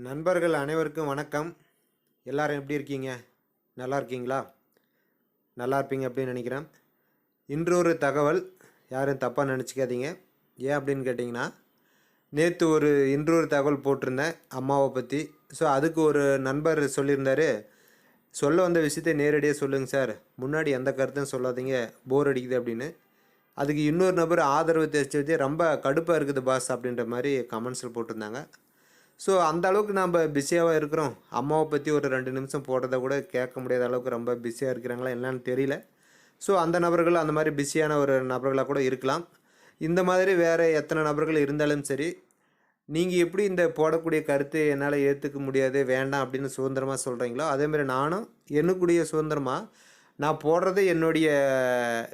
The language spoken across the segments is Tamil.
நண்பர்கள் அனைவருக்கும் வணக்கம். எல்லாரும் எப்படி இருக்கீங்க? நல்லா இருக்கீங்களா? நல்லா இருப்பீங்க அப்படின்னு நினைக்கிறேன். இன்று ஒரு தகவல், யாரும் தப்பாக நினச்சிக்காதீங்க. ஏன் அப்படின்னு கேட்டிங்கன்னா, நேற்று இன்று ஒரு தகவல் போட்டிருந்தேன் அம்மாவை பற்றி. ஸோ அதுக்கு ஒரு நண்பர் சொல்லியிருந்தார், சொல்ல வந்த விஷயத்தை நேரடியாக சொல்லுங்கள் சார், முன்னாடி எந்த கருத்தும் சொல்லாதீங்க, போர் அடிக்குது அப்படின்னு. அதுக்கு இன்னொரு நபர் ஆதரவு தெரிவித்து வச்சு ரொம்ப கடுப்பாக இருக்குது பாஸ் அப்படின்ற மாதிரி கமெண்ட்ஸில் போட்டிருந்தாங்க. ஸோ அந்த அளவுக்கு நம்ம பிஸியாக இருக்கிறோம். அம்மாவை பற்றி ஒரு 2 நிமிஷம் போடுறத கூட கேட்க முடியாத அளவுக்கு ரொம்ப பிஸியாக இருக்கிறாங்களா என்னன்னு தெரியல. ஸோ அந்த நபர்கள் அந்த மாதிரி பிஸியான ஒரு நபர்களாக கூட இருக்கலாம். இந்த மாதிரி வேறு எத்தனை நபர்கள் இருந்தாலும் சரி, நீங்கள் எப்படி இந்த போடக்கூடிய கருத்து என்னால் ஏற்றுக்க முடியாது, வேண்டாம் அப்படின்னு சுதந்திரமாக சொல்கிறீங்களோ, அதேமாதிரி நானும் என்னுடைய சுதந்திரமாக நான் போடுறது என்னுடைய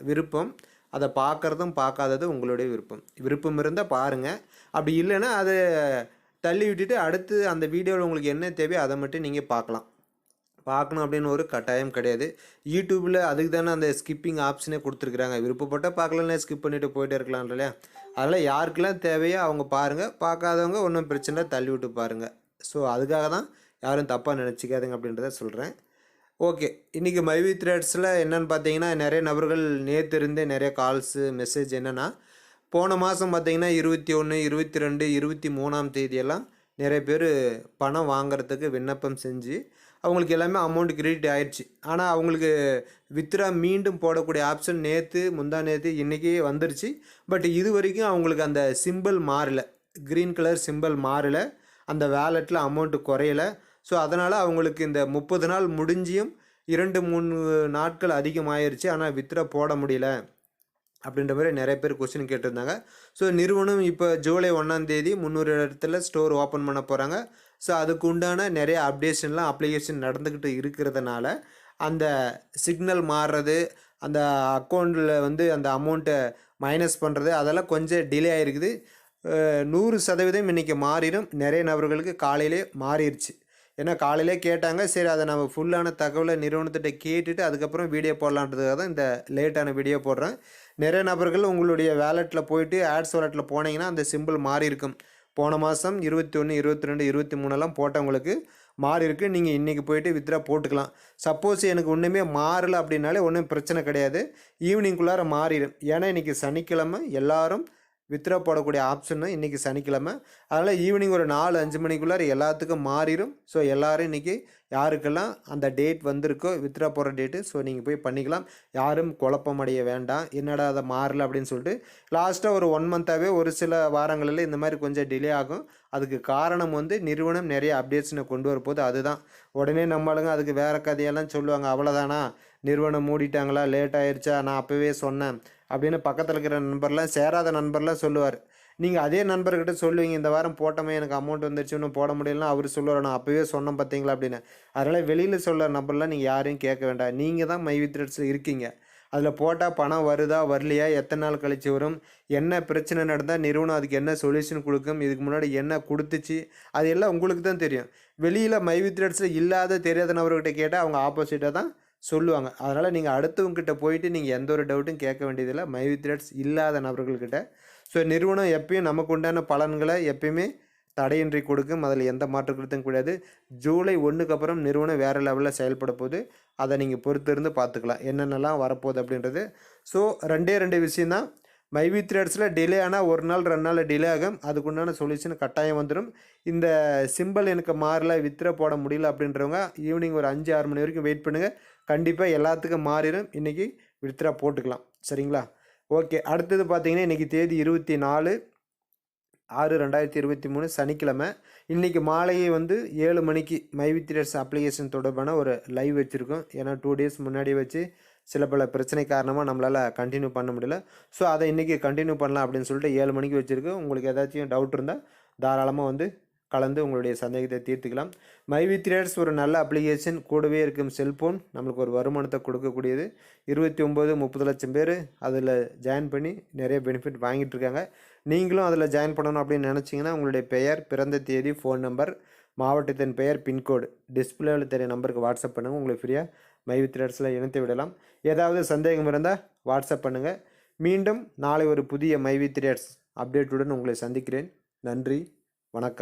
விருப்பம். அதை பார்க்குறதும் பார்க்காததும் உங்களுடைய விருப்பம். விருப்பம் இருந்தால் பாருங்கள், அப்படி இல்லைன்னா அதை தள்ளி விட்டுட்டு அடுத்து அந்த வீடியோவில் உங்களுக்கு என்ன தேவையோ அதை மட்டும் நீங்கள் பார்க்கணும் அப்படின்னு ஒரு கட்டாயம் கிடையாது. யூடியூப்பில் அதுக்கு தானே அந்த ஸ்கிப்பிங் ஆப்ஷனே கொடுத்துருக்குறாங்க. விருப்பப்பட்டால் பார்க்கலன்னா ஸ்கிப் பண்ணிவிட்டு போயிட்டே இருக்கலாம் இல்லையா? அதனால் யாருக்கெல்லாம் தேவையோ அவங்க பாருங்கள், பார்க்காதவங்க ஒன்றும் பிரச்சனை தள்ளி விட்டு பாருங்கள். ஸோ அதுக்காக தான் யாரும் தப்பாக நினச்சிக்காதுங்க அப்படின்றத சொல்கிறேன். ஓகே, இன்றைக்கி மைவி த்ரெட்ஸில் என்னென்னு பார்த்தீங்கன்னா, நிறைய நபர்கள் நேற்று இருந்தே நிறைய கால்ஸு மெசேஜ் என்னென்னா, போன மாதம் பார்த்திங்கன்னா 21, 22, 23ஆம் தேதியெல்லாம் நிறைய பேர் பணம் வாங்கிறதுக்கு விண்ணப்பம் செஞ்சு அவங்களுக்கு எல்லாமே அமௌண்ட் கிரெடிட் ஆயிடுச்சு. ஆனால் அவங்களுக்கு வித்ரா மீண்டும் போடக்கூடிய ஆப்ஷன் நேற்று முந்தா நேற்று இன்றைக்கி வந்துருச்சு. பட் இது வரைக்கும் அவங்களுக்கு அந்த சிம்பிள் மாறலை, க்ரீன் கலர் சிம்பிள் மாறலை, அந்த வேலெட்டில் அமௌண்ட்டு குறையலை. ஸோ அதனால் அவங்களுக்கு இந்த 30 நாள் முடிஞ்சியும் 2-3 நாட்கள் அதிகமாகிருச்சு, ஆனால் வித்ரா போட முடியல அப்படின்ற மாதிரி நிறைய பேர் கொஸ்டின் கேட்டிருந்தாங்க. ஸோ நிறுவனம் இப்போ ஜூலை 1ஆம் தேதி 300 இடத்துல ஸ்டோர் ஓப்பன் பண்ண போகிறாங்க. ஸோ அதுக்கு உண்டான நிறைய அப்டேஷன்லாம் அப்ளிகேஷன் நடந்துக்கிட்டு இருக்கிறதுனால அந்த சிக்னல் மாறுறது, அந்த அக்கௌண்ட்டில் அந்த அமௌண்ட்டை மைனஸ் பண்ணுறது, அதெல்லாம் கொஞ்சம் டிலே ஆகிருக்குது. 100% இன்றைக்கி மாறிடும். நிறைய நபர்களுக்கு காலையிலே மாறிடுச்சு. ஏன்னா காலையிலே கேட்டாங்க. சரி, அதை நம்ம ஃபுல்லான தகவலை நிறுவனத்திட்ட கேட்டுட்டு அதுக்கப்புறம் வீடியோ போடலான்றதுக்காக தான் இந்த லேட்டான வீடியோ போடுறேன். நிறைய நபர்கள் உங்களுடைய வேலெட்டில் போயிட்டு ஆட்ஸ் வாலெட்டில் போனீங்கன்னா அந்த சிம்பிள் மாறி இருக்கும். போன மாதம் 21, 22, 23 போட்டவங்களுக்கு மாறி இருக்குது. நீங்கள் இன்றைக்கி போயிட்டு வித்ரா போட்டுக்கலாம். சப்போஸ் எனக்கு ஒன்றுமே மாறலை அப்படின்னாலே ஒன்றும் பிரச்சனை கிடையாது, ஈவினிங்குள்ளார மாறிடும். ஏன்னா இன்றைக்கி சனிக்கிழமை எல்லோரும் வித்ரா போடக்கூடிய ஆப்ஷன்னு இன்றைக்கி சனிக்கிழமை. அதனால் ஈவினிங் ஒரு 4-5 மணிக்குள்ளார எல்லாத்துக்கும் மாறிடும். ஸோ எல்லோரும் இன்றைக்கி யாருக்கெல்லாம் அந்த டேட் வந்திருக்கோ வித்ரா போடுற டேட்டு, ஸோ நீங்கள் போய் பண்ணிக்கலாம். யாரும் குழப்பம் அடைய வேண்டாம், என்னடா அதை மாறல அப்படின்னு சொல்லிட்டு. லாஸ்ட்டாக ஒரு 1 மந்த்தாகவே ஒரு சில வாரங்களில் இந்த மாதிரி கொஞ்சம் டிலே ஆகும். அதுக்கு காரணம் நிறுவனம் நிறைய அப்டேட்ஸனை கொண்டு வரப்போது. அதுதான் உடனே நம்மளுங்க அதுக்கு வேறு கதையெல்லாம் சொல்லுவாங்க. அவ்வளோதானா, நிறுவனம் மூடிட்டாங்களா, லேட் ஆயிடுச்சா, நான் அப்போவே சொன்னேன் அப்படின்னு பக்கத்தில் இருக்கிற நண்பர்லாம், சேராத நண்பர்லாம் சொல்லுவார். நீங்கள் அதே நண்பர்கிட்ட சொல்லுவீங்க, இந்த வாரம் போட்டோமே எனக்கு அமௌண்ட் வந்துருச்சு இன்னும் போட முடியலன்னா அவர் சொல்லுவார், நான் அப்போவே சொன்னேன் பார்த்தீங்களா அப்படின்னு. அதனால் வெளியில் சொல்கிற நம்பர்லாம் நீங்கள் யாரையும் கேட்க வேண்டாம். நீங்கள் தான் மைவி த்ரெட்ஸில் இருக்கீங்க. அதில் போட்டால் பணம் வருதா வரலையா, எத்தனை நாள் கழிச்சு வரும், என்ன பிரச்சனை நடந்தால் நிறுவனம் அதுக்கு என்ன சொல்யூஷன் கொடுக்கும், இதுக்கு முன்னாடி என்ன கொடுத்துச்சு, அது எல்லாம் உங்களுக்கு தான் தெரியும். வெளியில் மைவி த்ரெட்ஸில் இல்லாத தெரியாத நபர்கிட்ட கேட்டால் அவங்க ஆப்போசிட்டாக தான் சொல்லுவாங்க. அதனால் நீங்கள் அடுத்தவங்ககிட்ட போயிட்டு நீங்கள் எந்த ஒரு டவுட்டும் கேட்க வேண்டியதில்லை, மைவி த்ரெட்ஸ் இல்லாத நபர்கள்கிட்ட. ஸோ நிறுவனம் எப்பயும் நமக்கு உண்டான பலன்களை எப்பயுமே தடையின்றி கொடுக்கும். அதில் எந்த மாற்று கருத்தும் கிடையாது. ஜூலை 1க்கு அப்புறம் நிறுவனம் வேறு லெவலில் செயல்பட போகுது. அதை நீங்கள் பொறுத்திருந்து பார்த்துக்கலாம் என்னென்னலாம் வரப்போகுது அப்படின்றது. ஸோ 2 விஷயந்தான். மைவி த்ரெட்ஸில் டிலே ஆனால் 1 நாள் 2 நாள் டிலே ஆகும். அதுக்குண்டான சொல்யூஷன் கட்டாயம் வந்துடும். இந்த சிம்பிள் எனக்கு மாறல, வித்ரா போட முடியல அப்படின்றவங்க ஈவினிங் ஒரு 5-6 மணி வரைக்கும் வெயிட் பண்ணுங்கள். கண்டிப்பாக எல்லாத்துக்கும் மாறிடும். இன்றைக்கி வித்ரா போட்டுக்கலாம். சரிங்களா? ஓகே, அடுத்தது பார்த்தீங்கன்னா இன்றைக்கி தேதி 24/6/2023 சனிக்கிழமை. இன்றைக்கி மாலையே 7 மணிக்கு மைவி த்ரெட்ஸ் அப்ளிகேஷன் தொடர்பான ஒரு லைவ் வச்சுருக்கோம். ஏன்னா 2 டேஸ் முன்னாடி வச்சு சில பல பிரச்சனை காரணமாக நம்மளால் கண்டினியூ பண்ண முடியல. ஸோ அதை இன்றைக்கி கண்டினியூ பண்ணலாம் அப்படின்னு சொல்லிட்டு 7 மணிக்கு வச்சுருக்கோம். உங்களுக்கு ஏதாச்சும் டவுட் இருந்தால் தாராளமாக கலந்து உங்களுடைய சந்தேகத்தை தீர்த்துக்கலாம். மைவி த்ரெட்ஸ் ஒரு நல்ல அப்ளிகேஷன். கூடவே இருக்கும் செல்ஃபோன் நம்மளுக்கு ஒரு வருமானத்தை கொடுக்கக்கூடியது. 29-30 லட்சம் பேர் அதில் ஜாயின் பண்ணி நிறைய பெனிஃபிட் வாங்கிட்டு இருக்காங்க. நீங்களும் அதில் ஜாயின் பண்ணணும் அப்படின்னு நினச்சிங்கன்னா உங்களுடைய பெயர், பிறந்த தேதி, ஃபோன் நம்பர், மாவட்டத்தின் பெயர், பின்கோடு டிஸ்பிளேவில் தெரிய நம்பருக்கு வாட்ஸ்அப் பண்ணுங்கள். உங்களுக்கு ஃப்ரீயாக மைவி த்ரெட்ஸில் இணைத்து விடலாம். ஏதாவது சந்தேகம் இருந்தால் வாட்ஸ்அப் பண்ணுங்கள். மீண்டும் நாளை ஒரு புதிய மைவி த்ரெட்ஸ் அப்டேட்டுடன் உங்களை சந்திக்கிறேன். நன்றி, வணக்கம்.